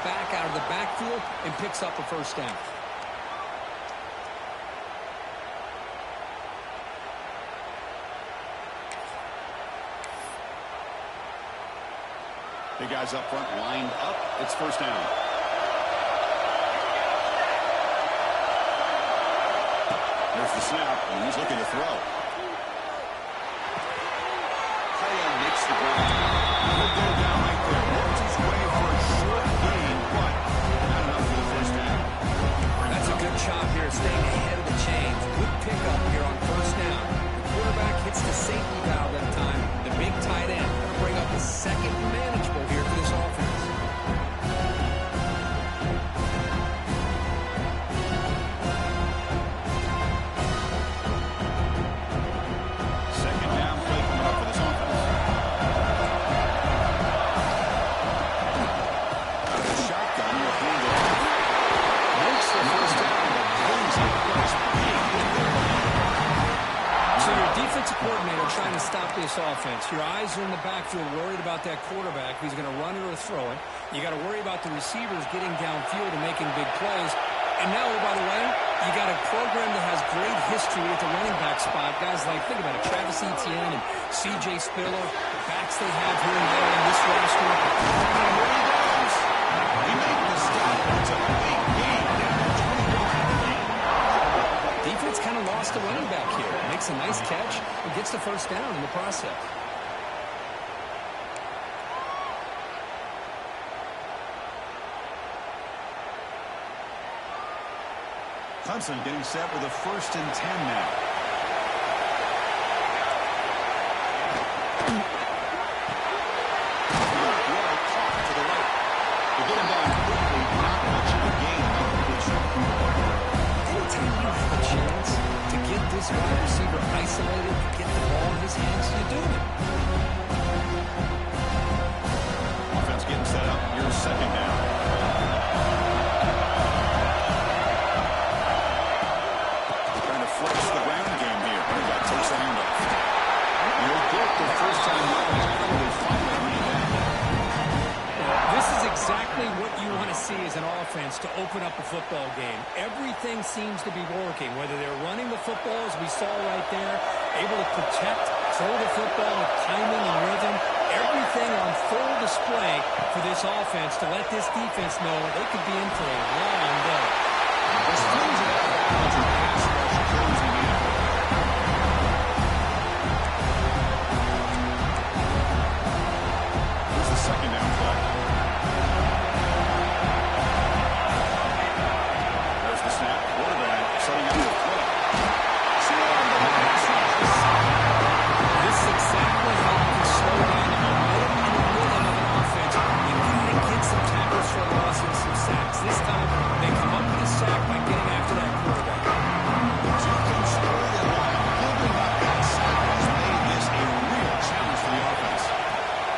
back out of the backfield and picks up a first down. The guys up front lined up. It's first down. There's the snap, and he's looking to throw. Play makes the grab. He'll go down right there. Works his way for a short gain, but not enough for the first down. That's a good job here, staying ahead of the chains. Good pickup here on first down. The quarterback hits the safety valve that time. The big tight end going to bring up the second manageable here for this offense. Second down play coming up for this offense. Out of the shotgun, they'll hand it off. Makes the first down, but brings up Bryce big in there. So your defensive coordinator trying to stop this offense. Your eyes are in the backfield, worried about that quarterback. He's going to run it or throw it. You got to worry about the receivers getting downfield and making big plays. And now, oh, by the way, you got a program that has great history at the running back spot. Guys like, think about it, Travis Etienne and C.J. Spiller, the backs they have here and there in this roster. He made the stop. It's a big gain. Defense kind of lost a running back here. Makes a nice catch and gets the first down in the process. Clemson getting set with a 1st and 10 now. Well caught to the right. They get him down quickly. Not much of a gain on completion. Anytime you have a chance to get this wide receiver isolated, to get the ball in his hands, you do it. Offense getting set up. Here's second down. Trying to flex the ground game here. Running back takes the handoff. You'll get the first time probably finally running back. This is exactly what you want to see as an offense to open up a football game. Everything seems to be working, whether they're running the football, as we saw right there, able to protect, throw the football with timing and rhythm. Everything on full display for this offense to let this defense know they could be in for a long day. As flimsy as the pass rush closing in. Here's the second down play. There's the snap. Quarterback setting up the play. This is exactly how you can slow down the momentum and the rhythm of an offense. You got to get some tackles for a loss and some sacks. This time, they come up with a sack by getting after that quarterback. To control the line, building up that sack has made this a real challenge for the offense.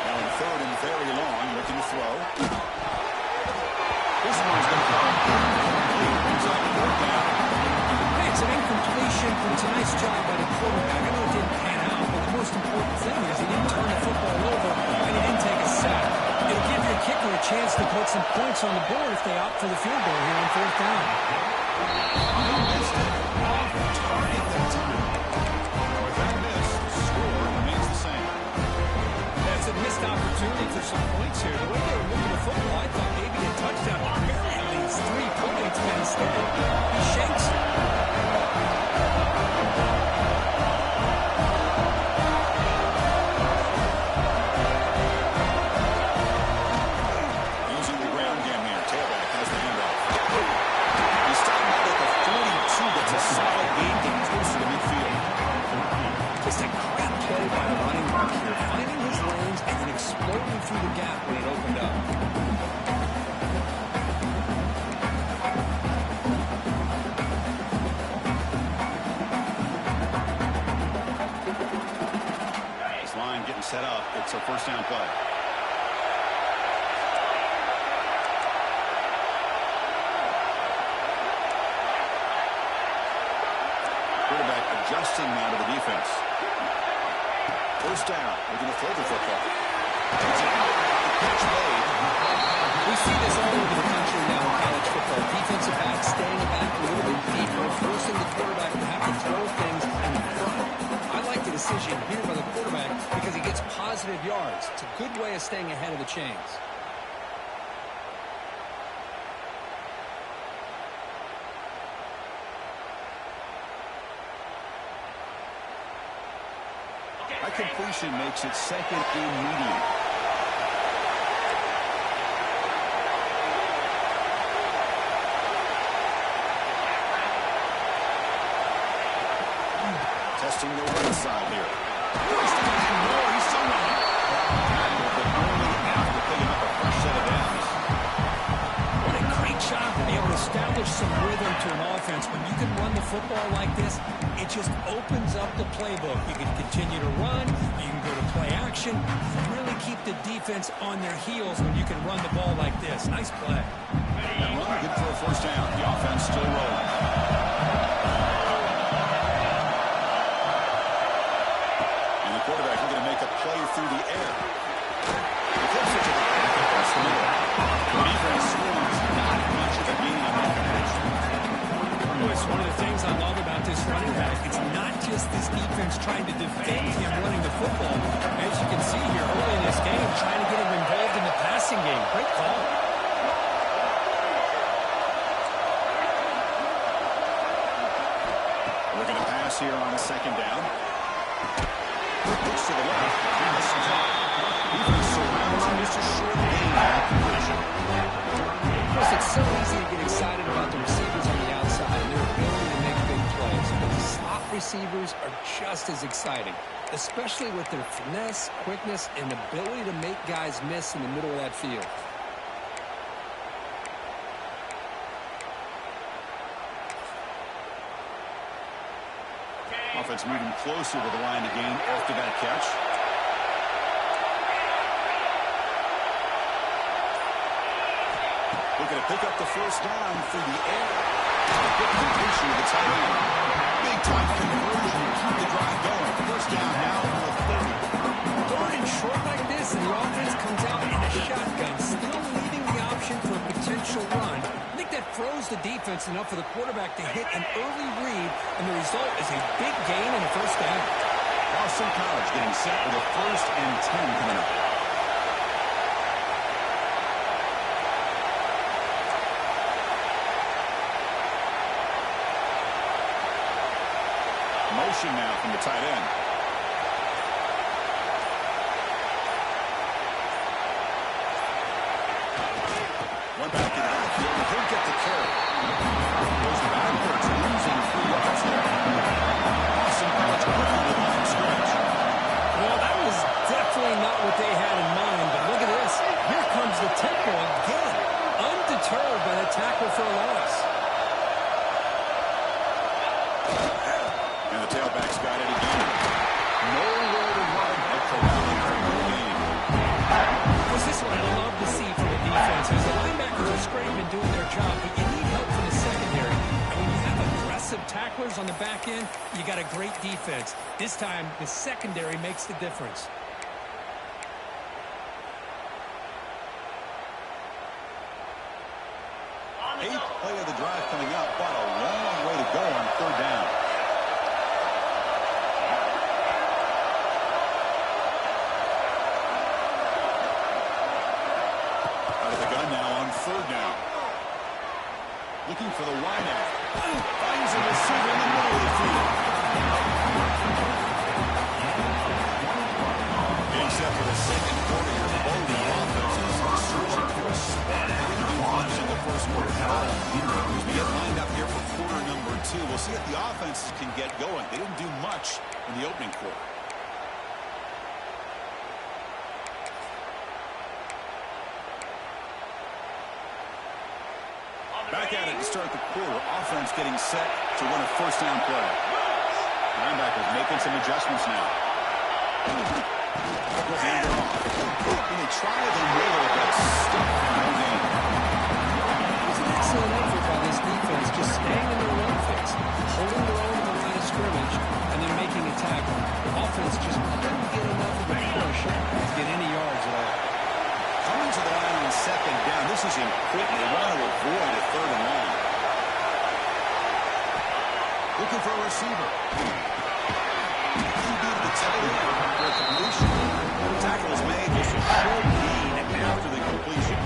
Now in 3rd and very long, looking to throw. This one's going to go complete. Brings up 4th down. Hey, it's an incompletion, but it's a nice job by the quarterback. I know it didn't pan out, but the most important thing is he didn't turn the football over and he didn't take a sack. It'll give your kicker a chance to put some points on the board if they opt for the field goal here on 4th down. He missed it off target that time. With that miss, the score remains the same. That's a missed opportunity for some points here. The way they were moving the football, I thought maybe a touchdown, barely at least 3 points, but instead he shakes it. Using the ground game here. Tailback has the handoff. He's starting out at the 42. That's a solid gain getting closer to midfield. Just a great play by the running back here, finding his lanes and then exploding through the gap when it opened up. This line getting set up. It's a 1st down play. Quarterback adjusting now to the defense. 1st down. Looking to throw the football. Catch made. We see this all over the country now in college football. Defensive backs staying back a little bit deeper, forcing the quarterback to have to throw things in front. I like the decision here by the quarterback because he gets positive yards. It's a good way of staying ahead of the chains. That completion makes it second and medium. Testing the right side here. First and more, he's still running. Tackle, but only after picking up a fresh set of downs. What a great job to be able to establish some rhythm to an offense. When you can run the football like this, it just opens up the playbook. You can continue to run. You can go to play action. Really keep the defense on their heels when you can run the ball like this. Nice play. That run, good for a first down. The offense still rolling. And the quarterback looking to make a play through the air. He flips it to the back across the middle. The defense scores not much of a gain on that pass. It's one of the things I love about this running back. It's not just this defense trying to defend him running the football. As you can see here early in this game, trying to get him involved in the passing game. Great call. We're going to pass here on a second down. Looks to the left. Defense surrounds him. Just a short gain on that completion. Of course, it's so easy to get excited about the receivers on the outside and their ability to make big plays. But the slot receivers are just as exciting, especially with their finesse, quickness, and ability to make guys miss in the middle of that field. Offense moving closer to the line of game after that catch. Looking to pick up the first down through the air. Good completion to the tight end. Big time conversion to keep the drive going. First down now for the 30. Third and short like this, and the offense comes out in a shotgun, still leaving the option for a potential run. I think that froze the defense enough for the quarterback to hit an early read, and the result is a big gain and a first down. Boston College getting set with a 1st and 10 coming up. Motion now from the tight end. One back in the outfield, and he'll get the carry. Goes backwards, losing 3 yards there. Boston College quickly to the line of scrimmage. Well, that was definitely not what they had in mind, but look at this. Here comes the tempo again, undeterred by the tackle for a loss. And the tailback's got it again. Nowhere to run at preliminary game. Was this what I love to see from the defense? As the linebackers are scraping and doing their job, but you need help from the secondary. And when you have aggressive tacklers on the back end, you got a great defense. This time, the secondary makes the difference. Eighth play of the drive coming up, but a long way to go on 3rd down. Out of the gun now on 3rd down. Looking for the wideout. Finds a receiver in the middle of the field. Getting set for the second quarter here. Both the offenses are searching for a spark. They didn't do much in the first quarter. As we get lined up here for quarter number 2, we'll see if the offenses can get going. They didn't do much in the opening quarter. Back at it to start the quarter. Offense getting set to run a first down play. Linebackers making some adjustments now. Hand it off. And they try them later, but still no gain. It was an excellent effort by this defense, just staying in their run fix, holding their own on the line of scrimmage, and then making a tackle. The offense just couldn't get enough of a push to get any yards at all. looking for a receiver. He beat the tight end for a completion. The tackle is made, just a short gain after the completion.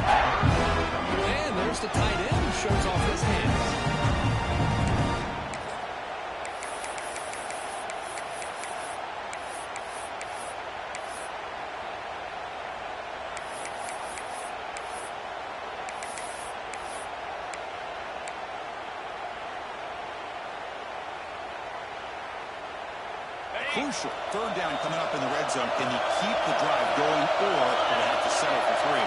And there's the tight end who shows off his hands. Crucial. Third down coming up in the red zone. Can he keep the drive going, or do they have to settle for 3?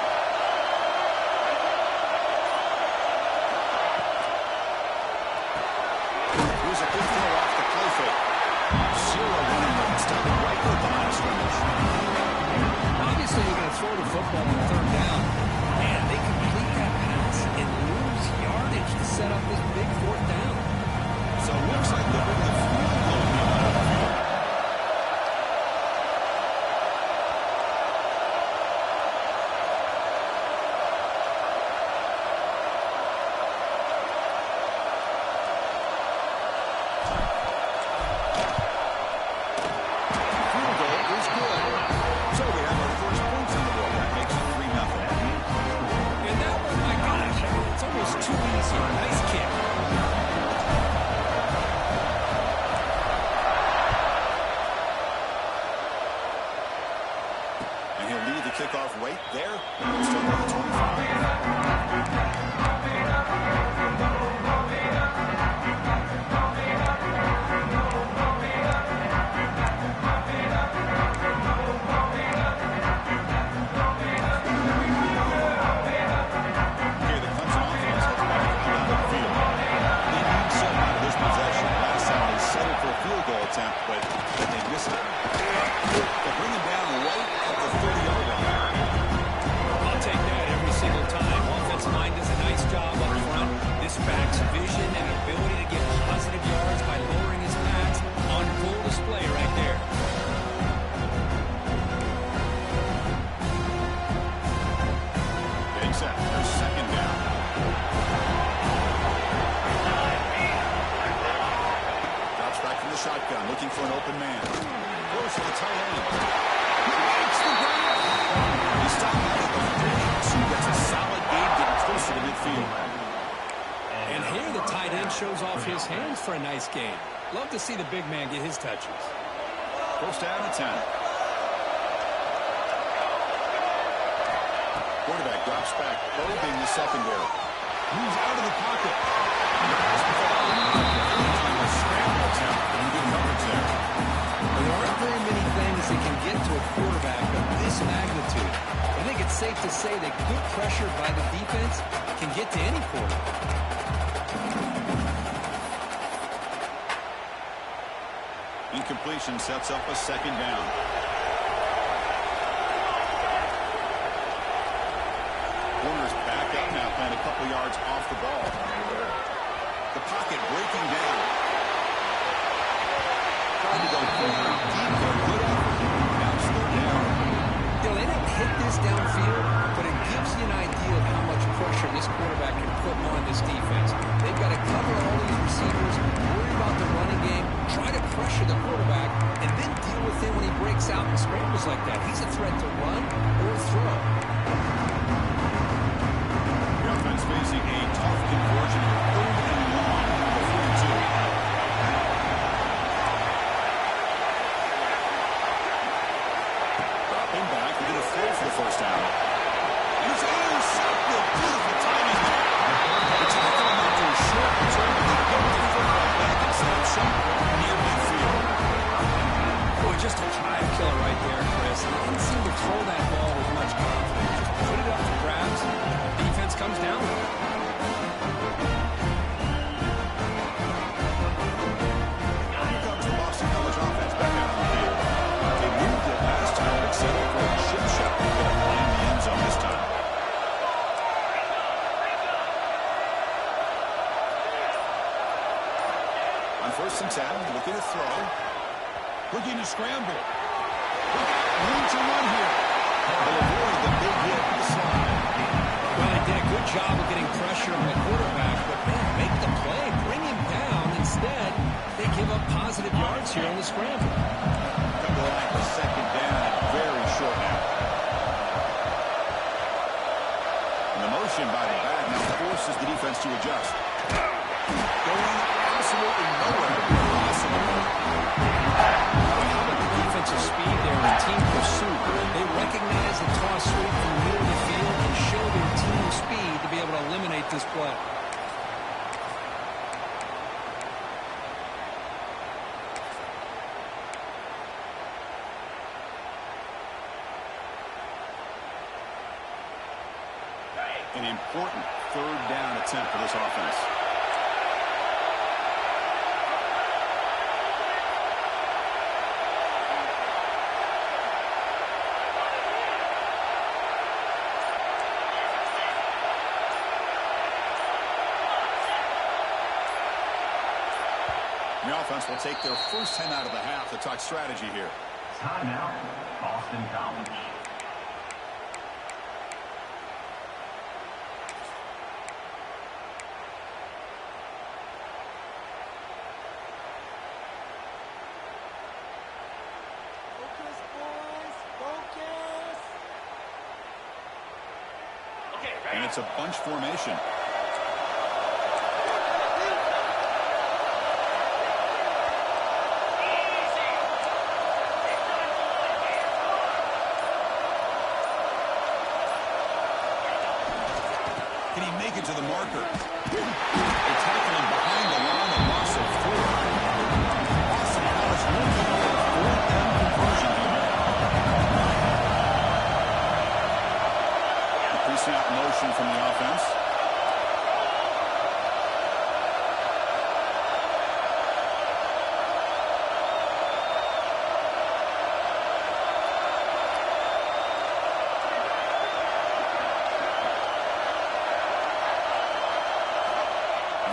Here's a good throw off the play fake. 0 running lane. Stopping right at the line of scrimmage. Obviously, you're going to throw the football on third down. And they complete that pass and lose yardage to set up this big fourth down. So it looks like they're bringing the field goal now out of the field. Kickoff right there. Still on the 25. Here, the Clemson offense has back out of the field. They need something out of this possession. Last time they settled for a field goal attempt, but they missed it. They bring him down right at the 30-yard line. I'll take that every single time. Offensive line does a nice job up front. This back's vision and ability to get positive yards by lowering his pads on full display right there. Big set. There's second down. Drops back from the shotgun, looking for an open man. Goes to the tight end. He makes the grab. He stopped at the 32. Gets a solid gain, getting closer to midfield. And here the tight end shows off his hands for a nice game. Love to see the big man get his touches. First down and 10. Quarterback drops back, probing the secondary. Moves out of the pocket. A scramble attempt and good coverage there. There aren't very many things that can get to a quarterback of this magnitude. I think it's safe to say that good pressure by the defense can get to any quarterback. Incompletion sets up a second down. Corner's back up now, playing a couple yards off the ball. The pocket breaking down. Trying to go corner deep there. Good effort. Now slow down. They don't hit this downfield, but it gives you an idea of how much pressure this quarterback can put on this defense. They've got to cover all these receivers, worry about the running game, try to pressure the quarterback, and then deal with him when he breaks out and scrambles like that. He's a threat to run or throw. The offense facing a tough conversion. 3rd and long before 2. Dropping back, we're going to throw for the first down. And it's intercepted. Beautiful timing there. The tackle after a short return. They get the football back inside somewhere near midfield. Boy, just a drive killer right there, Chris. He didn't seem to throw that ball with much confidence. Just put it up for grabs. Defense comes down with it. Here comes the Boston College offense back out on the field. They moved it last time, but settled for a chip shot. They're going to find the end zone this time. On 1st and 10, looking to throw. Looking to scramble. Room to run here. They'll avoid the big hit on the slide. Well, they did a good job of getting pressure on the quarterback, but man, make the play, bring him down. Instead, they give up positive yards here on the scramble. Come to the line for second down and very short now. And the motion by the back now forces the defense to adjust. Going absolutely nowhere possible. How about the defensive speed there and team pursuit? They recognize the toss sweep from the middle of the field and show their team speed to be able to eliminate this play. An important third down attempt for this offense. The offense will take their first 10 out of the half to talk strategy here. Timeout, Boston College. And it's a bunch formation. Can he make it to the marker? They tackle him behind the line, a loss of 4. Boston College looking for a fourth down conversion here. Pre-snap motion from the offense.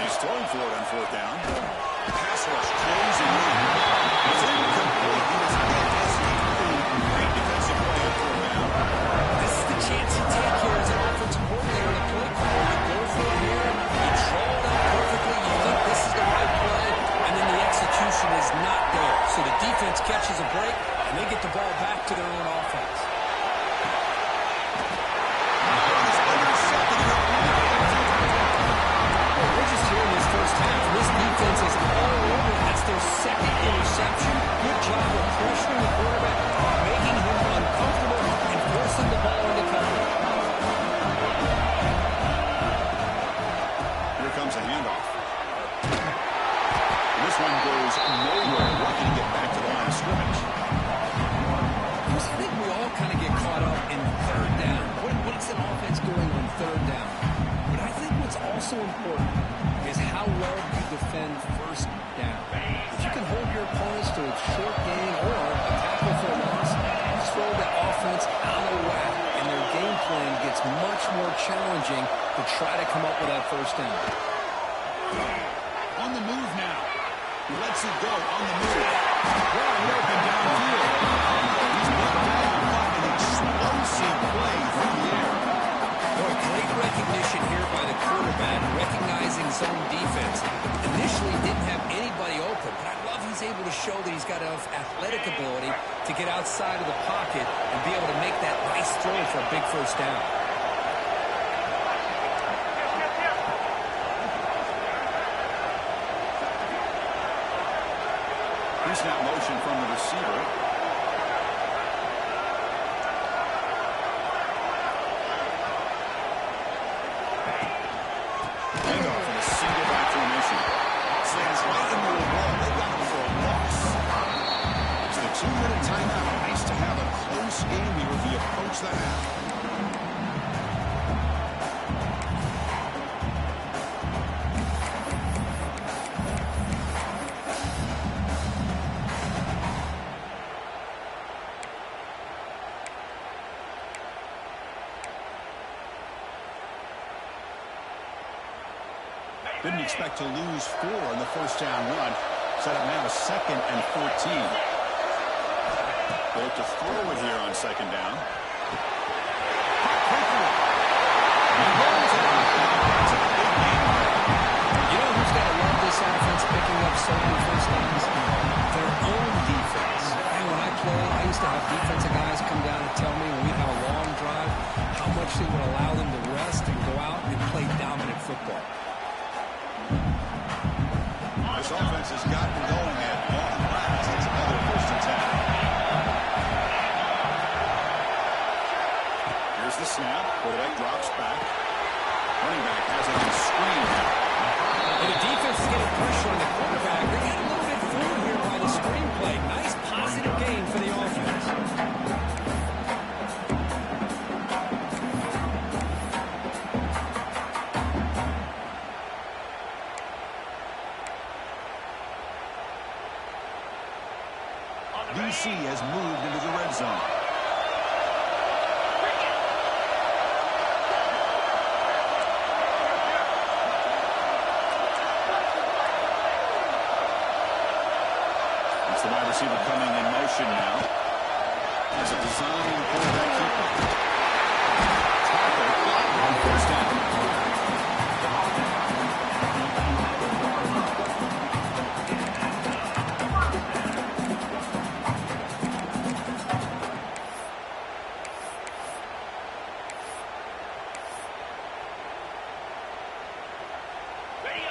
He's throwing for it on fourth down. Pass rush closing in. It's incomplete. He was hit as he moved. Great defensive play on fourth down. This is the chance you take here as an offensive coordinator to play call. You go for it here, you draw it up perfectly, you think this is the right play, and then the execution is not there. So the defense catches a break, and they get the ball back to their own offense. We're just here in this first half. This defense is all over. That's their second interception. Good job of pressuring the quarterback, making him uncomfortable, and forcing the ball into coverage. Here comes a handoff. This one goes nowhere. Lucky to get back to the line of scrimmage. I think we all kind of get caught up in third down. What's an offense doing on third down? But I think what's also important is how well you defend first down. If you can hold your opponents to a short gain or a tackle for a loss, you throw the offense out of whack, and their game plan gets much more challenging to try to come up with that first down. On the move now. He lets it go on the move. Wide open downfield. He's brought down by an explosive play through the air. Boy, great recognition here by the quarterback, recognizing zone defense. Initially didn't have anybody open, but I love he's able to show that he's got enough athletic ability to get outside of the pocket and be able to make that nice throw for a big first down. Pre-snap motion from the receiver. Handoff in a single back formation. Slants right into the wall. They got him for a loss. It's the 2-minute timeout. Nice to have a close game here as we approach the half. Didn't expect to lose 4 on the first down run. Set up now 2nd and 14. They look to throw it here on second down. You know who's got to love this offense picking racking up so many first downs? Their own defense. And when I played, I used to have defensive guys come down and tell me when we have a long drive how much they would allow them to rest and go out and play dominant football. This offense has gotten going at long last. It's another first and 10. Here's the snap. Quarterback drops back. Running back has it on screen. And the defense is getting pressure on the quarterback. They get a little bit fooled here by the screenplay. Nice positive gain for the offense. DC has moved into the red zone. It's the wide receiver coming in motion now. As a design quarterback keeper. Tackle on first down.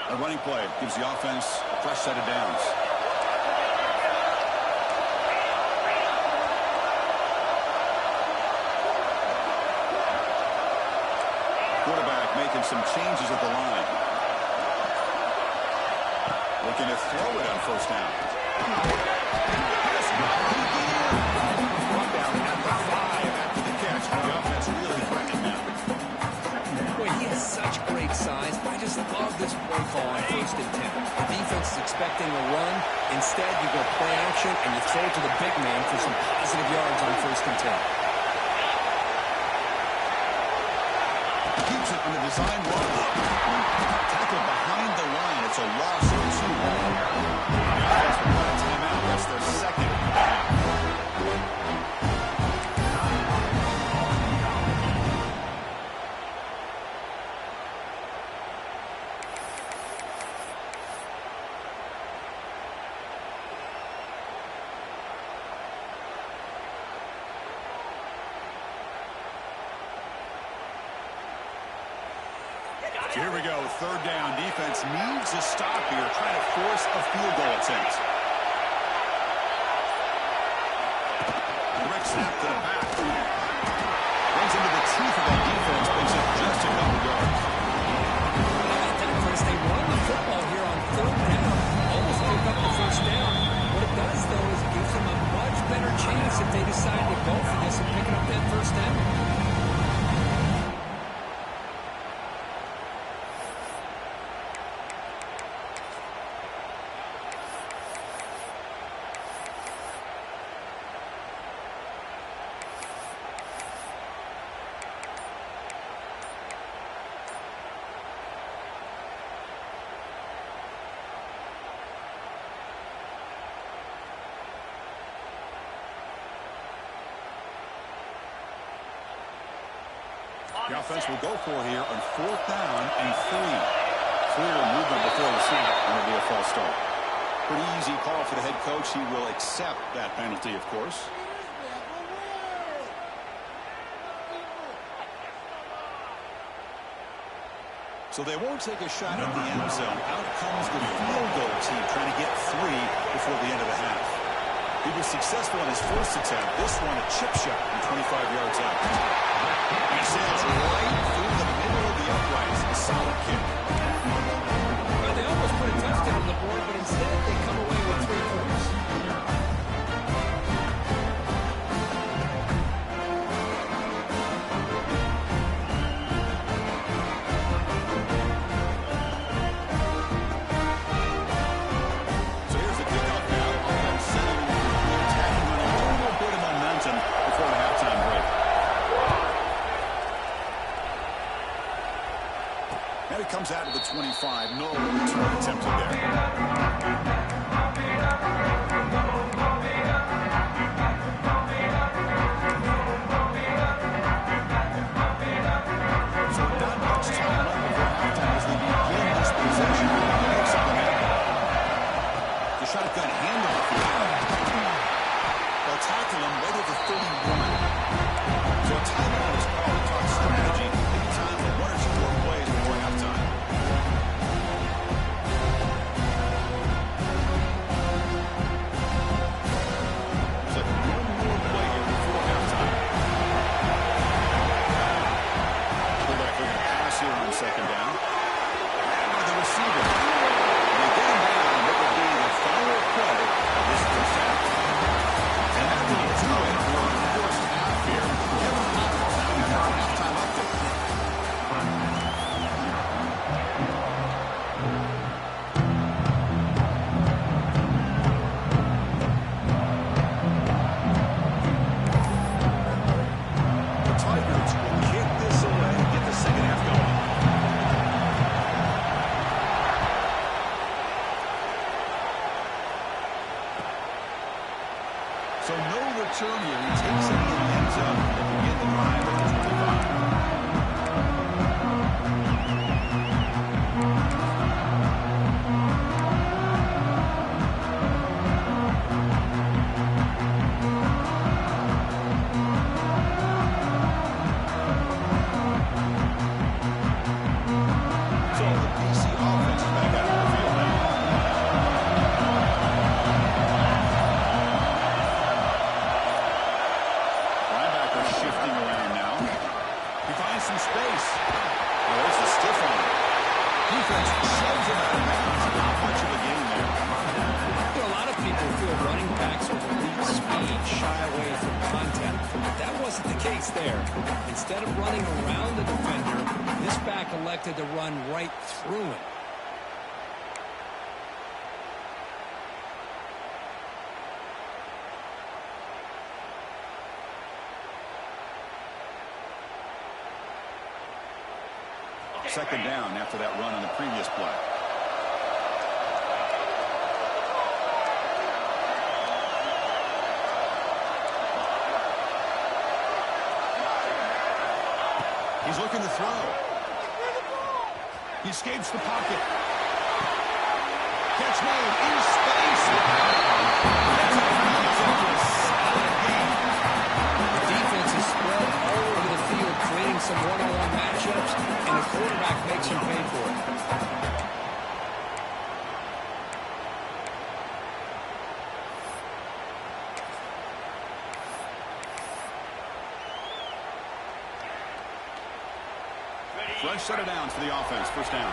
A running play gives the offense a fresh set of downs. Quarterback making some changes at the line. Looking to throw it on first down. Brought down at the 5 after the catch. The offense really threatening now. Boy, he has such great size. I just love this play call on first and 10. The defense is expecting a run. Instead, you go play action and you throw to the big man for some positive yards on first and 10. Keeps it on the design run. Tackle behind the line. It's a loss of 2. The offense will run a timeout. That's their second half. So here we go, third down. Defense needs a stop here, trying to force a field goal attempt. Direct snap to the back. Runs into the teeth of that defense, picks up just a couple yards. They run the football here on third down. Almost pick up the first down. What it does, though, is it gives them a much better chance if they decide to go for this and picking up that first down. The offense will go for here on fourth down and 3. Clear movement before the snap, and it'll be a false start. Pretty easy call for the head coach. He will accept that penalty, of course. So they won't take a shot at the end zone. Out comes the field goal team trying to get 3 before the end of the half. He was successful in his first attempt. This one a chip shot from 25 yards out. He sails right through the middle of the uprights. A solid kick. Well, they almost put a touchdown on the board, but instead they come away with 3 points. So here's the kickoff now. Offense setting, attacking with a little bit of momentum before the halftime break. Now he comes out of the 25. No return attempted there. So not much time left before halftime as they begin this possession. Picks up the handball. curriculum waited for 31. So a timeout is called to talk strategy. Maybe time for one or two more plays before halftime. Looks like one more play here before halftime. Quarterback looking to pass here on second down. And by the receiver. And they get him down what will be the final play of this first half. And that will do it for the first half here. Kevin Connors now with our halftime update. The Tigers will kick this away and get the second half going. So no return here. He takes it in the end zone to begin the drive at the 25. So the BC offense is back out on the field now. Linebacker shifting around now. He finds some space. Oh, there's the stiff on him. Defense shoves him out of bounds. Not much of a gain there. You know, a lot of people feel running backs with elite speed shy away from contact. But that wasn't the case there. Instead of running around the defender, this back elected to run right through him. Second down after that run on the previous play. He's looking to throw. He escapes the pocket. Catch made in space. That's a solid game. The defense is spread all over the field, creating some one-on-one matchups, and the quarterback makes him pay for it. Fresh set of downs for the offense. First down.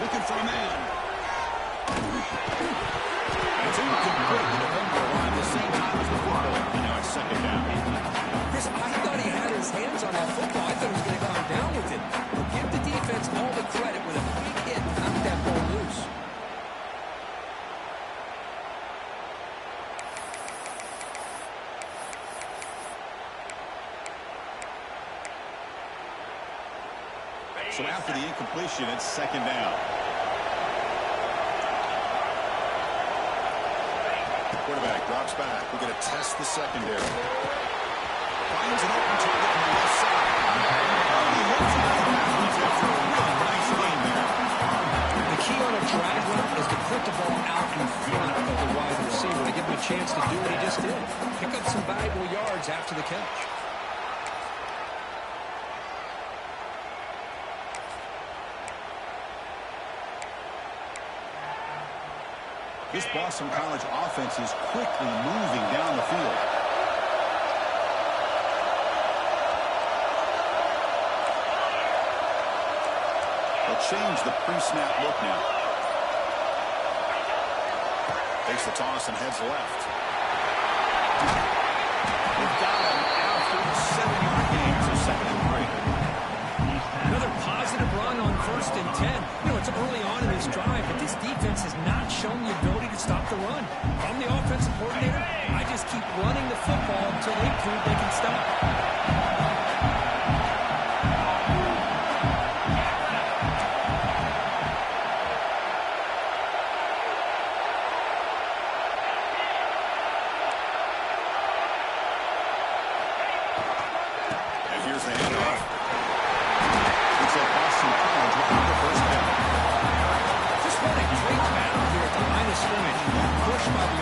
Looking for a man. It's incomplete. The defender arrived the same time as the football. And now it's second down. Chris, I thought he had his hands on that football. I thought he was going to come down with it. But give the defense all the credit with a big hit to knock that ball loose. So after the incompletion, it's second down. Quarterback drops back. We're going to test the secondary. Finds an open target on the left side. He hits it out of bounds after a real nice game there. The key on a drag run is to put the ball out in front of the wide receiver to give him a chance to do what he just did. Pick up some valuable yards after the catch. This Boston College offense is quickly moving down the field. They'll change the pre-snap look now. Takes the toss and heads left. They've got him after a 7-yard gain, so 2nd and 3. Another positive run on 1st and 10. You know, it's early on in this drive, but this defense has not shown the ability to stop the run. If I'm the offensive coordinator, I just keep running the football until they prove they can stop. And here's the handoff. Looks like Boston College will have the first down. Just what a great battle here at the line of scrimmage. Pushed by the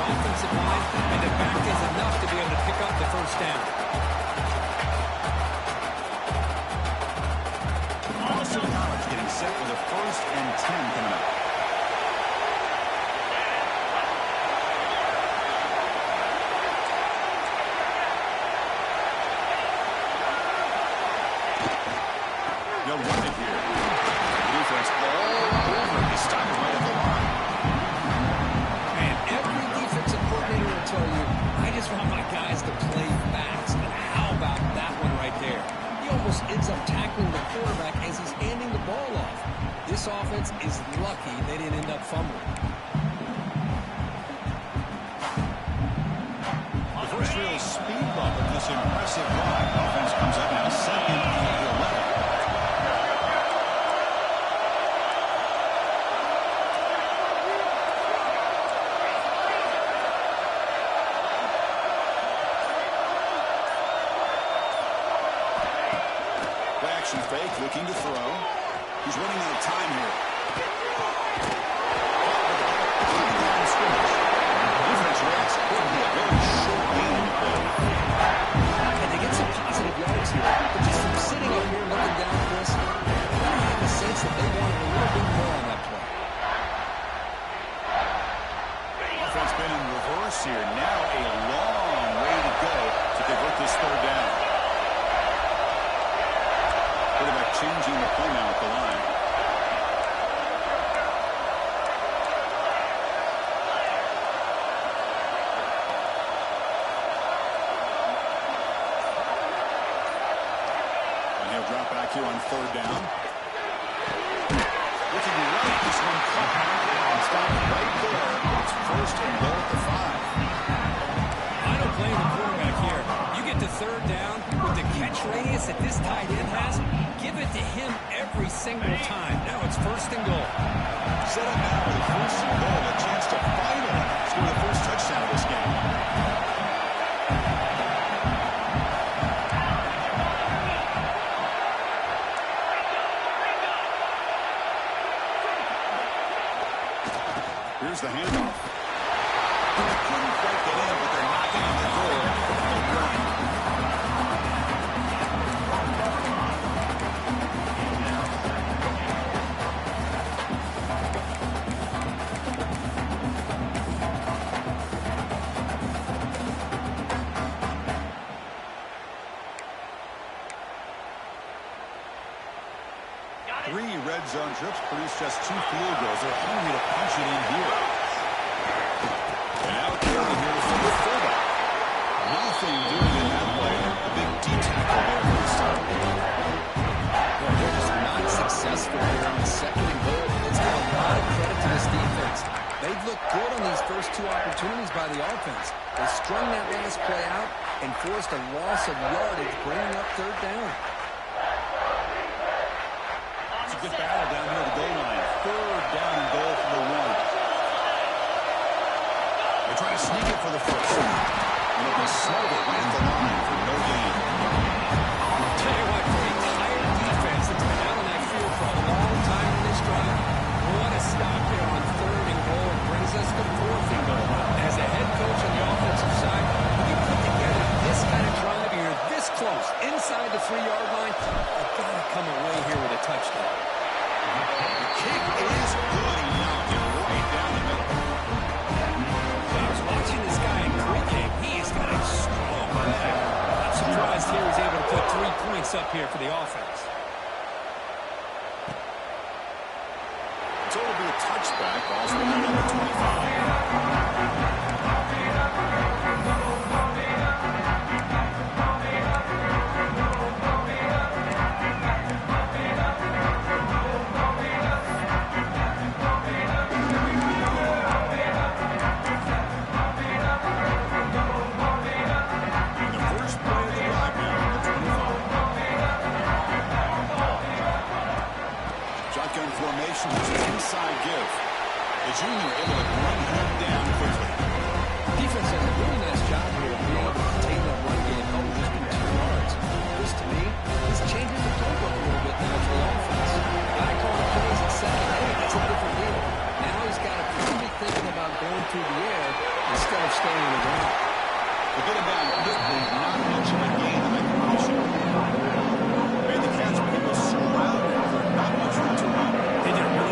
first and 10 coming up. They'll run it here. Defense all over. He stopped right at the line. Man, every defensive coordinator will tell you, I just want my guys to play fast. And how about that one right there? He almost ends up tackling the quarterback as he's handing the ball off. This offense is lucky they didn't end up fumbling. The first real speed bump of this impressive drive. Offense comes up now second and 11. Action fake, looking to throw. He's running out of time here. Defense reacts. It could be a very short game. And they get some positive yards here. But just from sitting up here looking down at this, I have a sense that they wanted a little bit more on that play. Offense been in reverse here. Now a long way to go to convert this third down. Quarterback changing the play now at the line. And he'll drop back here on third down. Looking right, this one cut and stop right there. It's first and goal at the 5. I don't blame the quarterback here. You get to third down with the catch radius that this tight end has. Give it to him every single time. Now it's first and goal. Set up now with first and goal. A chance to finally score the first touchdown of this game. Here's the handoff. They couldn't break it in, but they're knocking on the door. Three red zone trips produce just 2 field goals. They're hungry to punch it in here. And now carry here from the fullback. Nothing doing in that play. A big D-tackle there for the start. Well, they're just not successful here on the second and goal. Let's give a lot of credit to this defense. They've looked good on these first 2 opportunities by the offense. They strung that last play out and forced a loss of yardage, bringing up third down. Good battle down here at the goal line. Third down and goal from the 1. They're trying to sneak it for the first. And it'll be smothered right at the line for no gain. I'll tell you what, for a tired defense that's been out on that field for a long time in this drive, what a stop there on third and goal. It brings us to fourth and goal. As a head coach on the offensive side, when you put together this kind of drive, you're this close, inside the 3-yard line, you've got to come away here with a touchdown. The kick is good. He knocked it right down the middle. I was watching this guy in pregame. He has got a strong leg. I'm surprised here he's able to put 3 points up here for the offense. So it'll be a touchback. Ball's with number 25. Formation, just an inside give. The junior able to bring him down quickly. Defense does a really nice job here of being able to contain that run game, only just in 2 yards. This, to me, this changes the playbook a little bit now for the offense. Guy calling plays at second, hey, that's a different deal. Now he's got to be thinking about going through the air instead of staying on the ground. To get him down quickly, not much of a gain to make a motion. Made the catch, but he was surrounded. Not much room to run. They did a really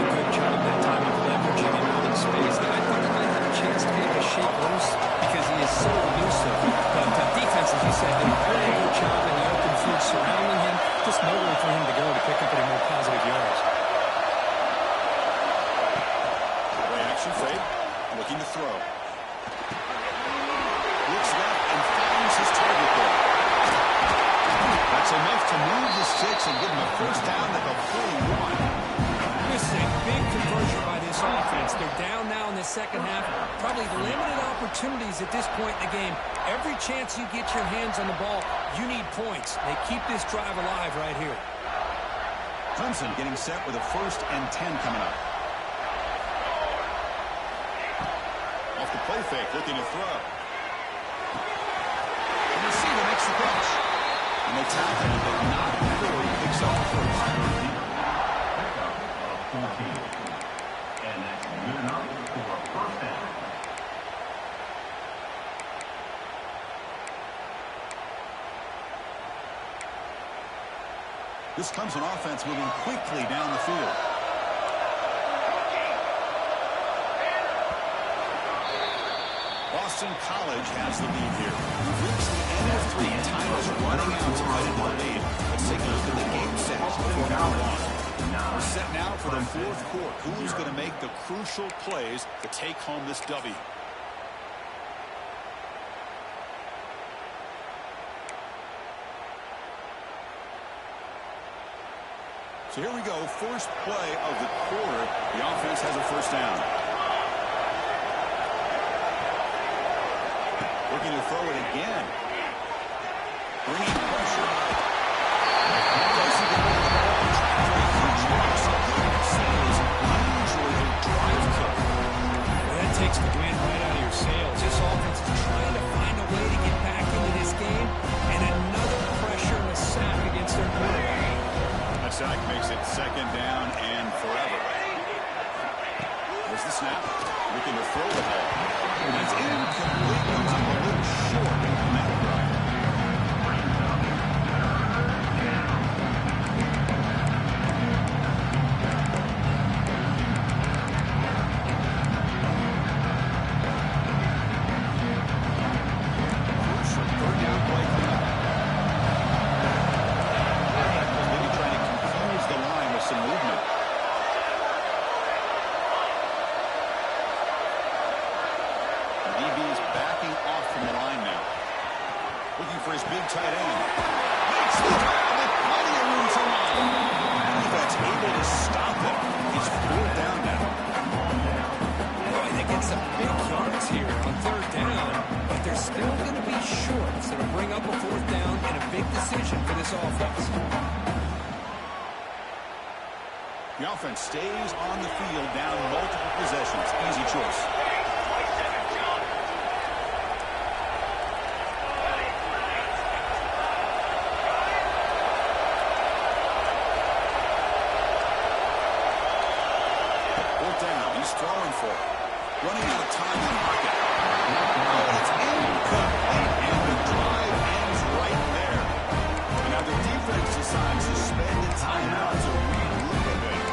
second half. Probably limited opportunities at this point in the game. Every chance you get your hands on the ball, you need points. They keep this drive alive right here. Clemson getting set with a 1st and 10 coming up. Off the play fake, looking to throw. And the receiver makes the catch. And they tackle him, but not before he picks up the first. And that's good enough for a first down. This Clemson offense moving quickly down the field. Boston College has the lead here. We've reached the end of 3. Time is running out to cut into the lead. Let's take a look at the game set before college. We're set now for the 4th quarter. Who's going to make the crucial plays to take home this W? So here we go. First play of the quarter. The offense has a first down. Looking to throw it again. Bringing pressure. Placing the ball on the ball. For a huge loss. Sails unusually a drive kick. Well, that takes the wind right out of your sails. This offense is trying to find a way to get back into this game. And another pressure and a sack against their quarterback. That sack makes it 2nd down and forever. There's the snap. Looking to throw the ball. That's incomplete. Comes up a little short on that drive. Crucial 3rd down play coming up. Maybe trying to confuse the line with some movement. Off from the line now. Looking for his big tight end. Makes the grab with plenty of room to run. Defense able to stop it. He's 4th down now. Boy, they get some big yards here on 3rd down, but they're still going to be short. So to bring up a 4th down and a big decision for this offense. The offense stays on the field down multiple possessions. Easy choice. Throwing for it. Running out of time in the pocket. Oh, it's incomplete, and the drive ends right there. And now the defense decides to spend the timeout to regroup a bit.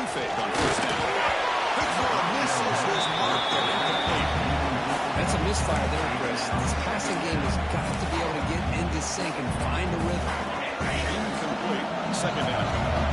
Fake on 1st down. Quick throw misses his mark, but incomplete. That's a misfire there, Chris. This passing game has got to be able to get into sync and find a rhythm. Incomplete. 2nd down coming up.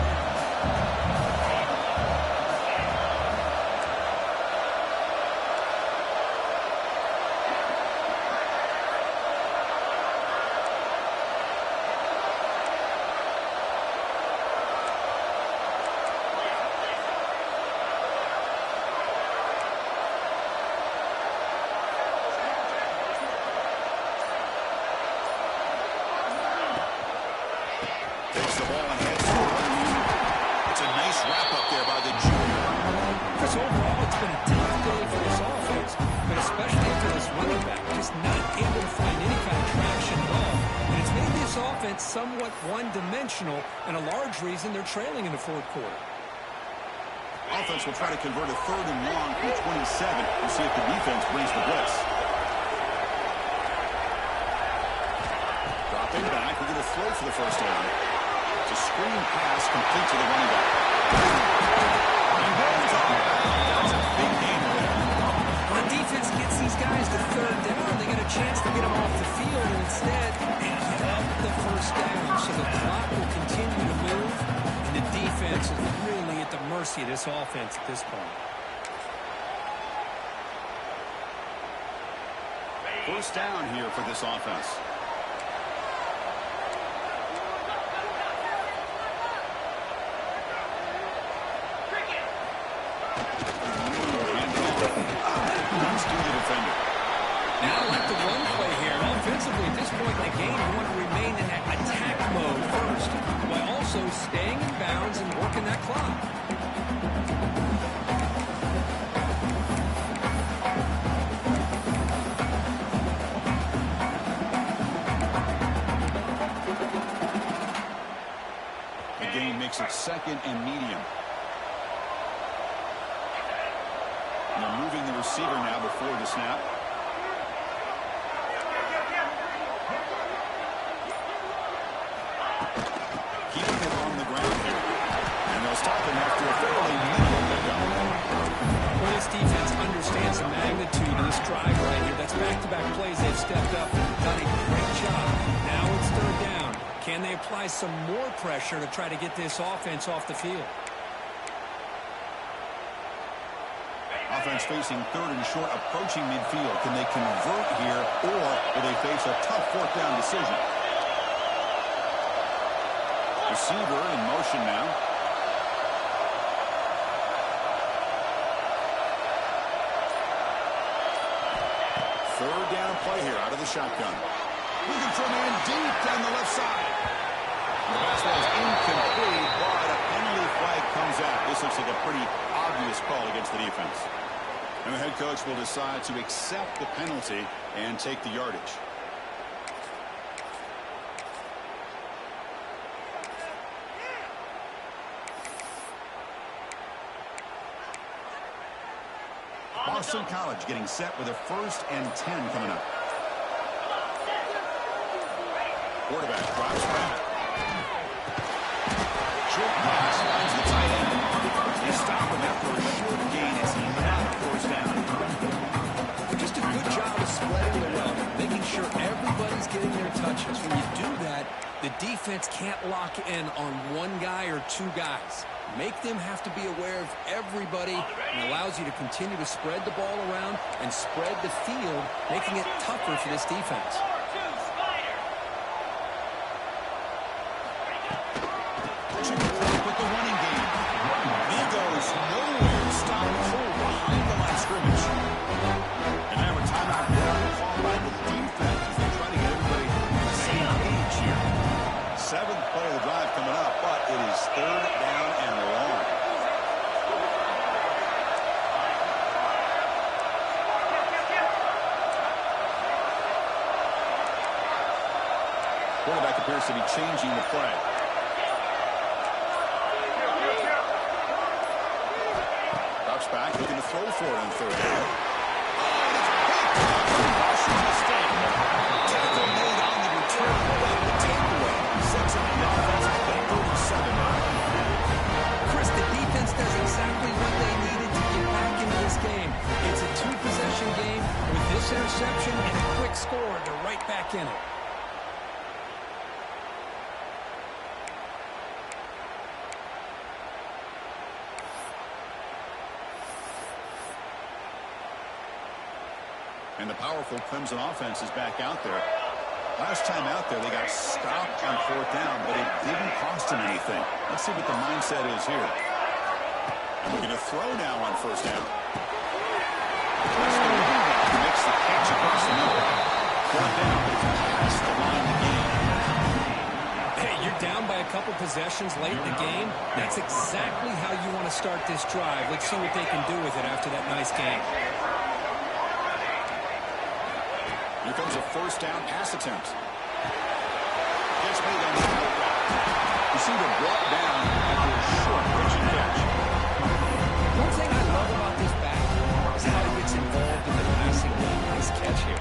Takes the ball and heads to it. It's a nice wrap-up there by the junior. Chris, overall, it's been a tough day for this offense, but especially for this running back, just not able to find any kind of traction at all. And it's made this offense somewhat one-dimensional, and a large reason they're trailing in the 4th quarter. Offense will try to convert a 3rd and long from 27. We'll see if the defense brings the blitz. Dropping back, we're going to throw for the first down. It's a screen pass complete to the running back. And goes up. That's a big gain there. When the defense gets these guys to 3rd down, they get a chance to get them off the field, and instead they give up the first down. So the clock will continue to move. mercy of this offense at this point. First down here for this offense. Runs to the defender. Now I like the run play here. Offensively, at this point in the game, you want to remain in that attack mode first, while also staying in bounds and working that clock. The game makes it second and medium. And they're moving the receiver now before the snap. Keeping it on the ground here. And they'll stop him after a fairly minimal pickup. Well, this defense understands the magnitude of this drive right here. That's back-to-back plays. They've stepped up and done a great job. Now it's third down. Can they apply some more pressure to try to get this offense off the field? Offense facing third and short, approaching midfield. Can they convert here, or will they face a tough fourth down decision? Receiver in motion now. Third down play here out of the shotgun. Looking for a man deep down the left side. The pass was incomplete, but a penalty flag comes out. This looks like a pretty obvious call against the defense. And the head coach will decide to accept the penalty and take the yardage. Boston College getting set with a 1st and 10 coming up. Quarterback drops back. Short pass finds the tight end. They stop him after a short gain as he not a first down. Just a good job of spreading the wealth, making sure everybody's getting their touches. When you do that, the defense can't lock in on one guy or two guys. Make them have to be aware of everybody, and allows you to continue to spread the ball around and spread the field, making it tougher for this defense. With the running game. He goes nowhere. Stop cold behind the line of scrimmage. And now a timeout called by the defense as they try to get everybody on the same page here. 7th play of the drive coming up, but it is third down and long. Quarterback appears to be changing the play. Drops back, looking to throw for it on third down. Washington State. Tackle made on the return, but the takeaway sets up the offense at 37-9. Chris, the defense does exactly what they needed to get back into this game. It's a two-possession game with this interception and a quick score. They're right back in it. And the powerful Clemson offense is back out there. Last time out there, they got stopped on fourth down, but it didn't cost them anything. Let's see what the mindset is here. Looking to throw now on first down. Makes the catch across the middle. Brought down past the line of the game. Hey, you're down by a couple possessions late in the game. That's exactly how you want to start this drive. Let's see what they can do with it after that nice game. Here comes a first down pass attempt. Gets made on the outright. Receiver brought down after a short pitching catch. One thing I love about this back is how he gets involved in the passing game. Nice catch here.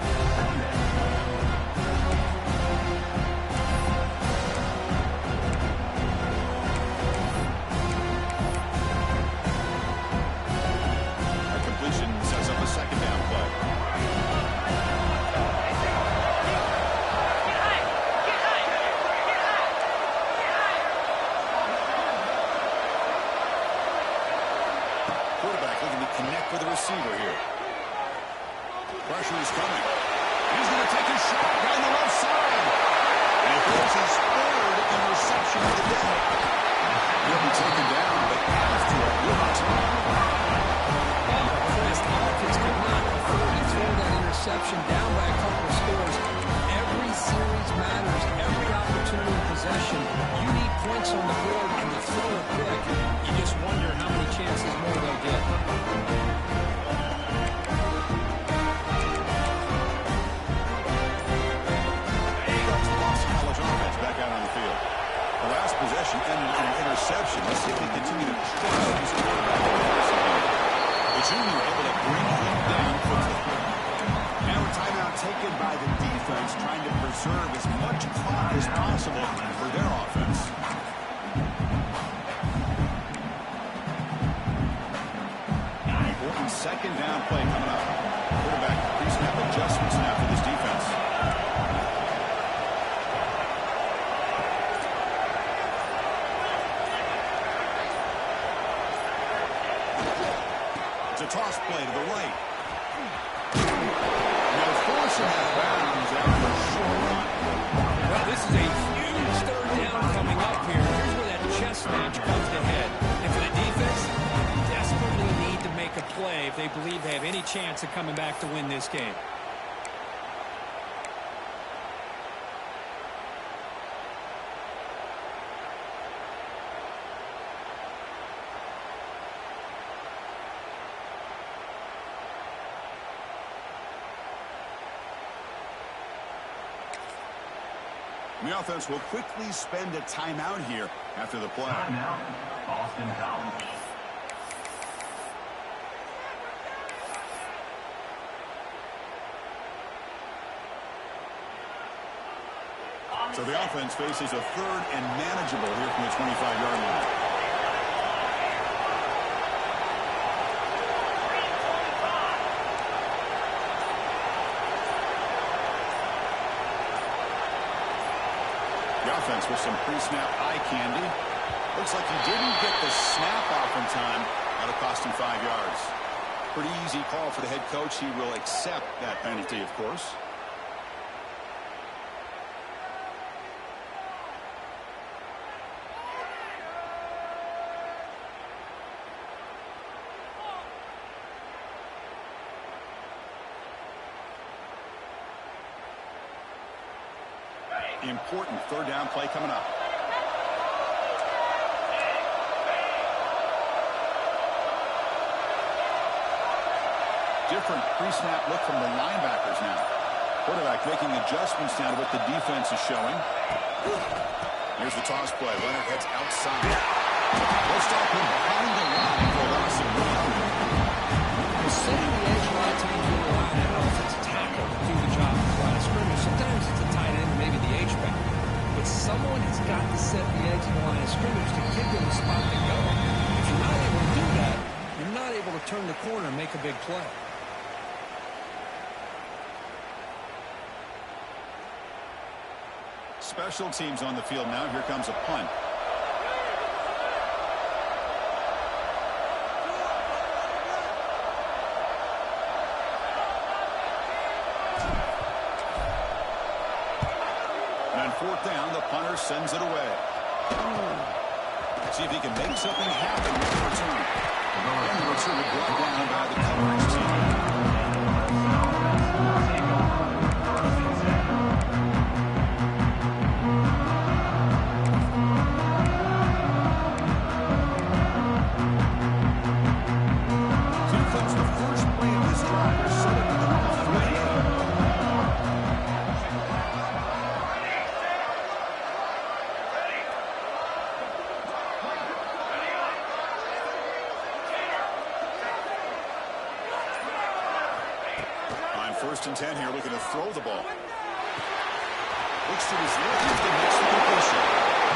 A completion sets up a second down play. quarterback looking to connect with the receiver here. Pressure is coming. He's going to take a shot down the left side. And it goes his third interception of the day. He'll be taken down, but after a blitz. Chris, the offense could not afford to throw that interception down by a couple of scores. Every series matters. Every opportunity of possession. You need points on the board, and to throw it quick, you just wonder how many chances more they'll get. The last possession ended in an interception. Let's see if they continue to trust this quarterback in the rest of the game. The junior able to bring him down quickly. Now a timeout taken by the defense, trying to preserve as much clock as possible for their offense. Important second down play coming up. Quarterback pre-snap adjustments now for this defense. It's a toss play to the right. Now forcing that bounds after a short run. Well, this is a huge third down coming up here. Here's where that chess match comes to head. And for the defense, they desperately need to make a play if they believe they have any chance of coming back to win this game. The offense will quickly spend a timeout here after the play. Timeout, Boston College. So the offense faces a third and manageable here from the 25-yard line. The offense with some pre-snap eye candy. Looks like he didn't get the snap off in time. That'll cost him 5 yards. Pretty easy call for the head coach. He will accept that penalty, of course. Important third down play coming up. Different pre-snap look from the linebackers now. Quarterback making adjustments now to what the defense is showing. Here's the toss play. Leonard heads outside. They'll stop him behind the line for a loss of 1. Setting the edge a lot of times with the line. I don't know if it's a tackle to do the job of the line of scrimmage. Sometimes it's a tight end, maybe the H-back. But someone has got to set the edge of the line of scrimmage to give them a spot to go. If you're not able to do that, you're not able to turn the corner and make a big play. Special teams on the field now. Here comes a punt. And on fourth down, the punter sends it away. See if he can make something happen with the return. And the return brought down by the coverage team. First and 10 here, looking to throw the ball. Looks to his left, the next completion.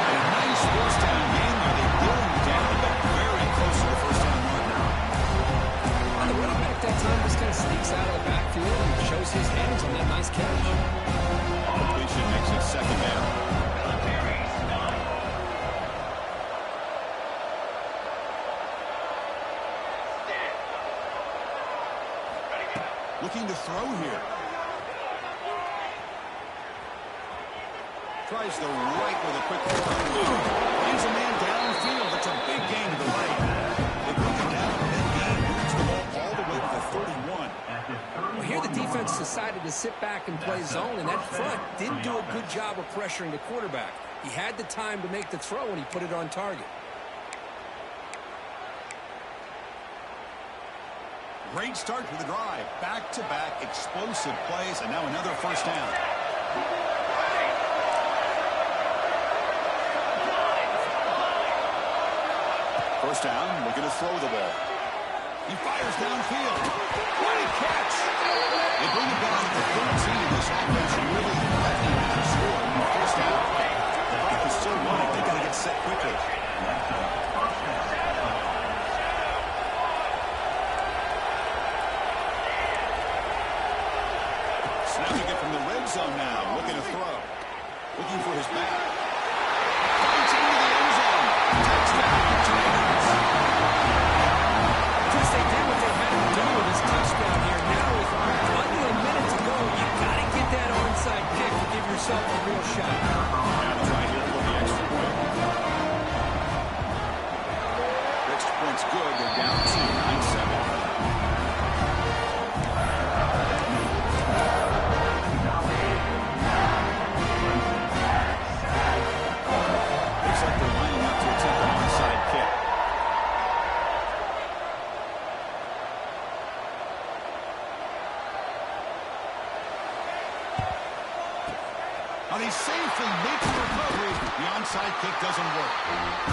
And a nice first down game where they get him down, but very close to the first down mark now. And the running back that time just kind of sneaks out of the backfield and shows his hands on that nice catch. Completion makes it second down. Looking to throw here. Tries the right with a quick throw. Finds a man downfield. It's a big gain to the right. They bring it down mid-game. Moves the ball all the way to the 31. Well, here the defense decided to sit back and play zone, and that front didn't do a good job of pressuring the quarterback. He had the time to make the throw, and he put it on target. Great start to the drive. Back-to-back explosive plays, and now another first down. First down, looking to throw the ball. He fires downfield. What a catch! They bring it down to the 13. This offense really letting them score on the first down. The clock is still running. They got to get set quickly. Snapping it from the red zone now. Looking to throw. Looking for his back. Points into the end zone. Touchdown, Giants. Because they did what they had to do with this touchdown here. Now with under a minute to go, you got to get that onside kick to give yourself a real shot. Now try here for the extra point. Extra point's good. They're down to 9-7. Looks like they're lining up to attempt an onside kick. He safely makes the recovery. The onside kick doesn't work.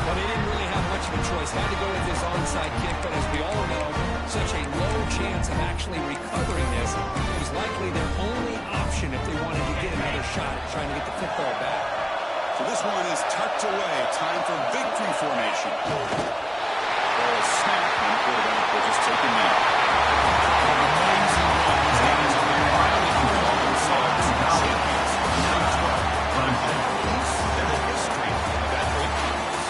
Well, they didn't really have much of a choice. Had to go with this onside kick, but as we all know, such a low chance of actually recovering this. It was likely their only option if they wanted to get another shot at trying to get the football back. So this one is tucked away. Time for victory formation. Ball is snapped, and the quarterback will just take a knee. Amazing run. These guys are finally call themselves champions. They're the history of that great conference.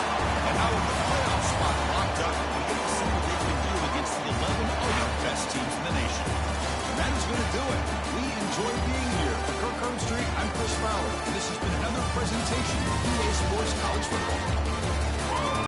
And now with the playoff spot locked up, we can see what they can do against the 11 other best teams in the nation. And that is going to do it. We enjoy being here. For Kirk Herbstreit, I'm Chris Fowler. And this has been another presentation of EA Sports College Football.